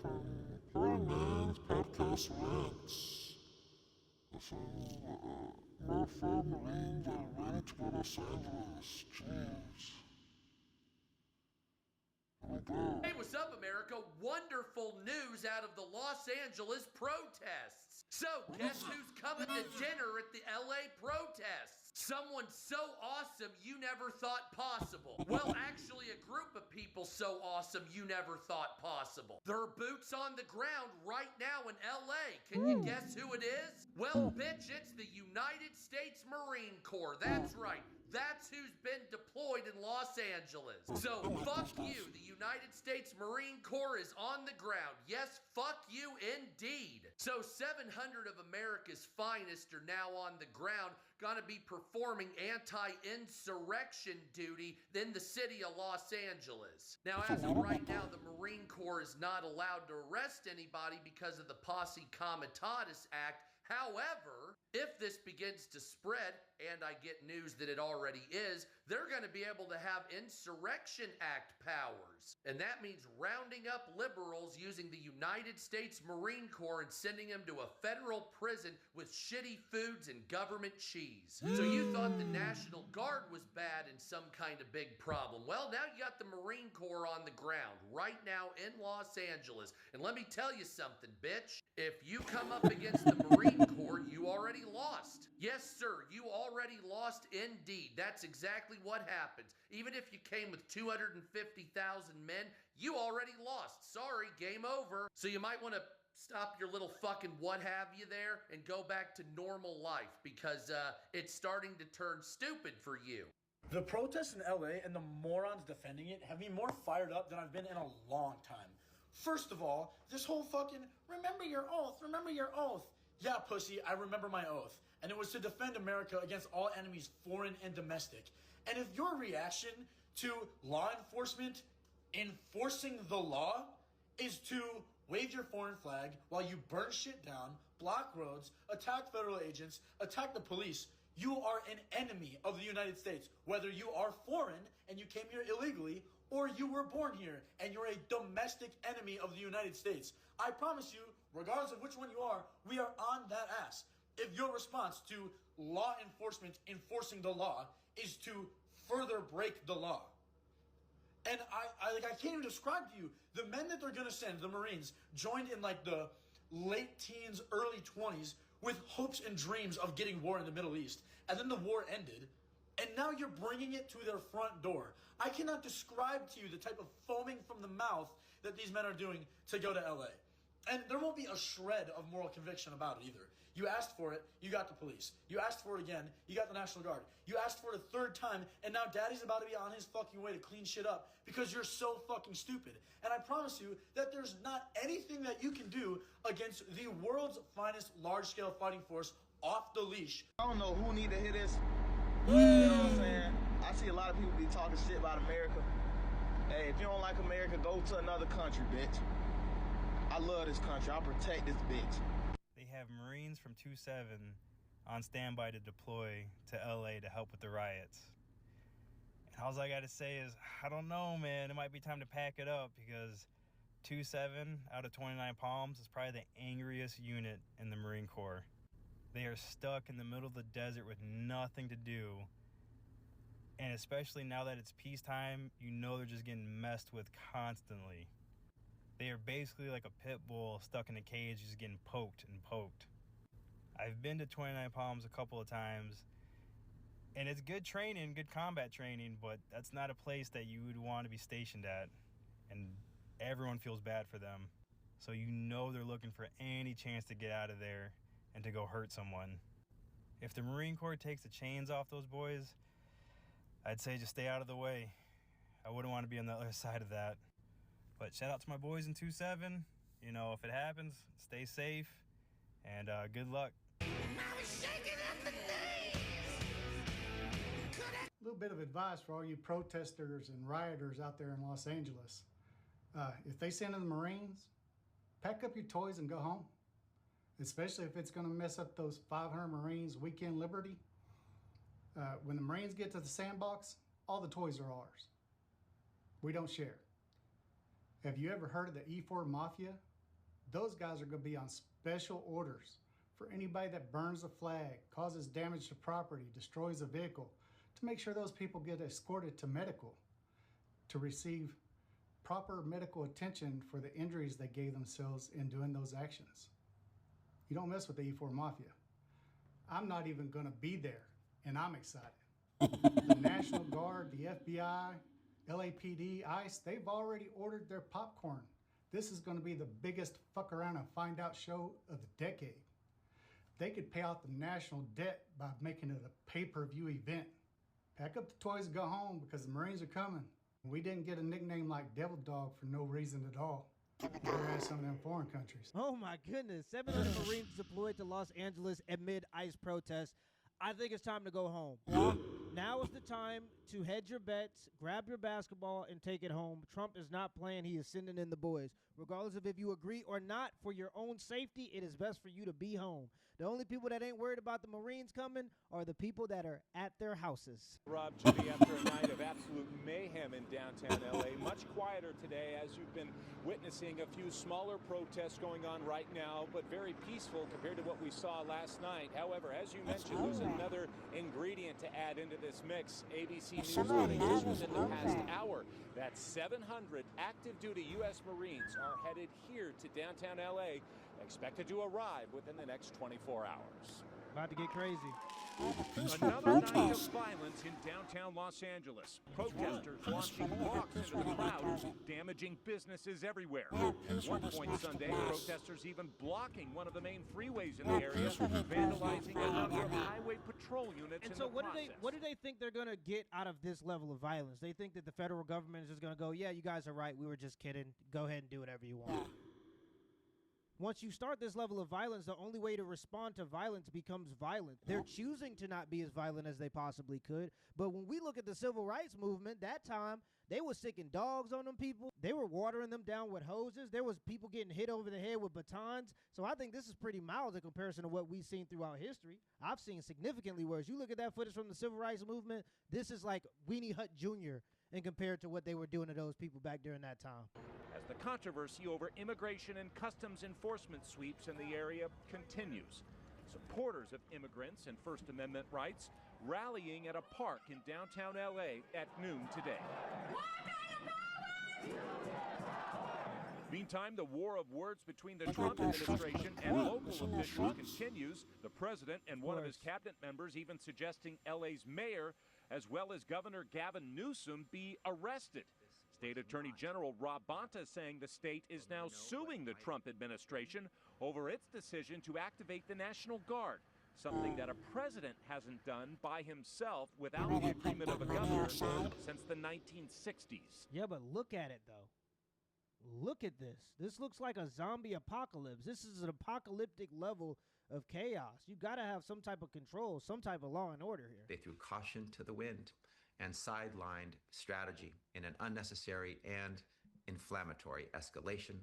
from Poor Man's Podcast Ranks. This is Mofo Marines are ready to go to Los Angeles. Jeez. Here we go. Hey, what's up, America? Wonderful news out of the Los Angeles protests. So, guess who's coming to dinner at the LA protests? Someone so awesome you never thought possible. Well, actually, a group of people so awesome you never thought possible. There are boots on the ground right now in LA. Can you guess who it is? Well, bitch, it's the United States Marine Corps. That's right. That's who's been deployed in Los Angeles. So, fuck you. The United States Marine Corps is on the ground. Yes, fuck you indeed. So, 700 of America's finest are now on the ground, gonna be performing anti-insurrection duty in the city of Los Angeles. Now, as of right now, the Marine Corps is not allowed to arrest anybody because of the Posse Comitatus Act. However, if this begins to spread, and I get news that it already is, they're going to be able to have Insurrection Act powers. And that means rounding up liberals using the United States Marine Corps and sending them to a federal prison with shitty foods and government cheese. So you thought the National Guard was bad and some kind of big problem. Well, now you got the Marine Corps on the ground right now in Los Angeles. And let me tell you something, bitch. If you come up against the Marine Corps, you already lost. Yes, sir, you already lost indeed. That's exactly what happens. Even if you came with 250,000 men, you already lost. Sorry, game over. So you might want to stop your little fucking what have you there and go back to normal life because it's starting to turn stupid for you. The protests in LA and the morons defending it have me more fired up than I've been in a long time. First of all, this whole fucking remember your oath, remember your oath. Yeah, pussy, I remember my oath. And it was to defend America against all enemies, foreign and domestic. And if your reaction to law enforcement enforcing the law is to wave your foreign flag while you burn shit down, block roads, attack federal agents, attack the police, you are an enemy of the United States. Whether you are foreign and you came here illegally, or you were born here and you're a domestic enemy of the United States. I promise you, regardless of which one you are, we are on that ass. If your response to law enforcement enforcing the law is to further break the law. And I can't even describe to you, the men that they're going to send, the Marines, joined in like the late teens, early 20s with hopes and dreams of getting war in the Middle East. And then the war ended. And now you're bringing it to their front door. I cannot describe to you the type of foaming from the mouth that these men are doing to go to LA. And there won't be a shred of moral conviction about it either. You asked for it, you got the police. You asked for it again, you got the National Guard. You asked for it a third time, and now daddy's about to be on his fucking way to clean shit up because you're so fucking stupid. And I promise you that there's not anything that you can do against the world's finest large-scale fighting force off the leash. I don't know who need to hear this. You know what I'm saying? I see a lot of people be talking shit about America. Hey, if you don't like America, go to another country, bitch. I love this country. I'll protect this bitch. They have Marines from 2-7 on standby to deploy to LA to help with the riots. And all I got to say is, I don't know, man. It might be time to pack it up because 2-7 out of 29 Palms is probably the angriest unit in the Marine Corps. They are stuck in the middle of the desert with nothing to do. And especially now that it's peacetime, you know they're just getting messed with constantly. They are basically like a pit bull stuck in a cage just getting poked and poked. I've been to 29 Palms a couple of times, and it's good training, good combat training, but that's not a place that you would want to be stationed at. And everyone feels bad for them. So you know they're looking for any chance to get out of there and to go hurt someone. If the Marine Corps takes the chains off those boys, I'd say just stay out of the way. I wouldn't want to be on the other side of that. But shout out to my boys in 2-7. You know, if it happens, stay safe, and good luck. A little bit of advice for all you protesters and rioters out there in Los Angeles. If they send in the Marines, pack up your toys and go home. Especially if it's going to mess up those 500 Marines' weekend liberty. When the Marines get to the sandbox, all the toys are ours. We don't share. Have you ever heard of the E4 Mafia? Those guys are going to be on special orders for anybody that burns a flag, causes damage to property, destroys a vehicle, to make sure those people get escorted to medical to receive proper medical attention for the injuries they gave themselves in doing those actions. You don't mess with the E4 Mafia. I'm not even going to be there, and I'm excited. The National Guard, the FBI, LAPD, ICE, they've already ordered their popcorn. This is going to be the biggest fuck around and find out show of the decade. They could pay off the national debt by making it a pay-per-view event. Pack up the toys and go home because the Marines are coming. We didn't get a nickname like Devil Dog for no reason at all. We're at some of them foreign countries. Oh my goodness. 700 Marines deployed to Los Angeles amid ICE protests. I think it's time to go home. Now is the time to hedge your bets, grab your basketball, and take it home. Trump is not playing. He is sending in the boys. Regardless of if you agree or not, for your own safety, it is best for you to be home. The only people that ain't worried about the Marines coming are the people that are at their houses. Rob, Jimmy, after a night of absolute mayhem in downtown L.A., much quieter today as you've been witnessing a few smaller protests going on right now, but very peaceful compared to what we saw last night. However, as you mentioned, there's another ingredient to add into this mix. ABC News running just within the past hour that 700 active duty U.S. Marines are headed here to downtown L.A., expected to arrive within the next 24 hours. About to get crazy. Another night of violence in downtown Los Angeles. Protesters launching rocks into the crowd, damaging businesses everywhere. At one point Sunday, protesters even blocking one of the main freeways in the area, vandalizing a number of highway patrol units And in so the process. what do they think they're going to get out of this level of violence? They think that the federal government is just going to go, yeah, you guys are right. We were just kidding. Go ahead and do whatever you want. Once you start this level of violence, the only way to respond to violence becomes violent. They're choosing to not be as violent as they possibly could. But when we look at the civil rights movement, that time, they were sicking dogs on them people. They were watering them down with hoses. There was people getting hit over the head with batons. So I think this is pretty mild in comparison to what we've seen throughout history. I've seen significantly worse. You look at that footage from the civil rights movement, this is like Weenie Hut Jr. and compared to what they were doing to those people back during that time. As the controversy over immigration and customs enforcement sweeps in the area continues. Supporters of immigrants and First Amendment rights rallying at a park in downtown LA at noon today. Meantime, the war of words between the Trump administration and local officials continues. The president and one of his cabinet members even suggesting LA's mayor, as well as Governor Gavin Newsom, be arrested. State Attorney General Rob Bonta saying the state is now suing the Trump administration over its decision to activate the National Guard, something that a president hasn't done by himself without the agreement of a governor since the 1960s. Yeah, but look at it, though. Look at this. This looks like a zombie apocalypse. This is an apocalyptic level of chaos. You got to have some type of control, some type of law and order here. They threw caution to the wind and sidelined strategy in an unnecessary and inflammatory escalation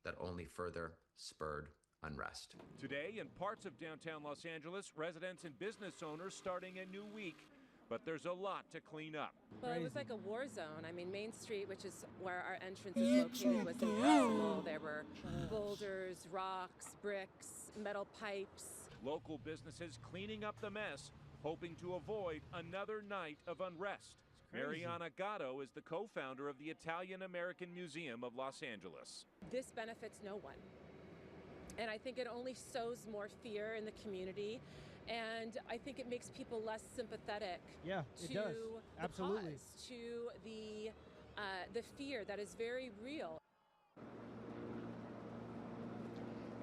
that only further spurred unrest. Today, in parts of downtown Los Angeles, residents and business owners starting a new week. But there's a lot to clean up. Well, it was like a war zone. I mean, Main Street, which is where our entrance is located, was impassable. There were boulders, rocks, bricks, metal pipes. Local businesses cleaning up the mess, hoping to avoid another night of unrest. Mariana Gatto is the co-founder of the Italian-American Museum of Los Angeles. This benefits no one. And I think it only sows more fear in the community. And I think it makes people less sympathetic it does. Absolutely. To the fear that is very real.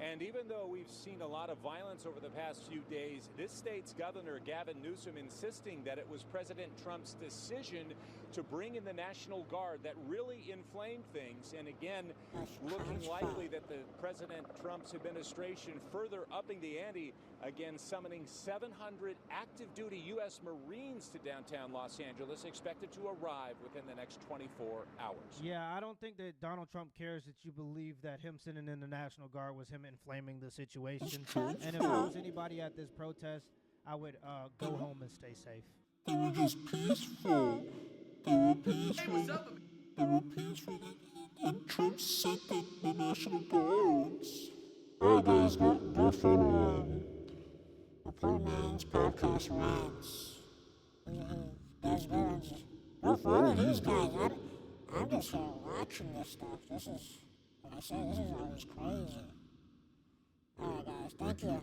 And even though we've seen a lot of violence over the past few days, this state's Governor Gavin Newsom insisting that it was President Trump's decision to bring in the National Guard that really inflamed things. And again, looking likely that the President Trump's administration further upping the ante, again summoning 700 active duty U.S. Marines to downtown Los Angeles, expected to arrive within the next 24 hours. Yeah, I don't think that Donald Trump cares that you believe that him sending in the National Guard was him inflaming the situation. And if there was anybody at this protest, I would go home and stay safe. They were just peaceful. They were peaceful. They were peaceful. and Trump sent the National Guards. Alright guys, go follow the Poor Man's Podcast Rants. Guys, go follow these guys. I'm just here watching this stuff. This is, when I say this is always crazy. Alright guys, thank you.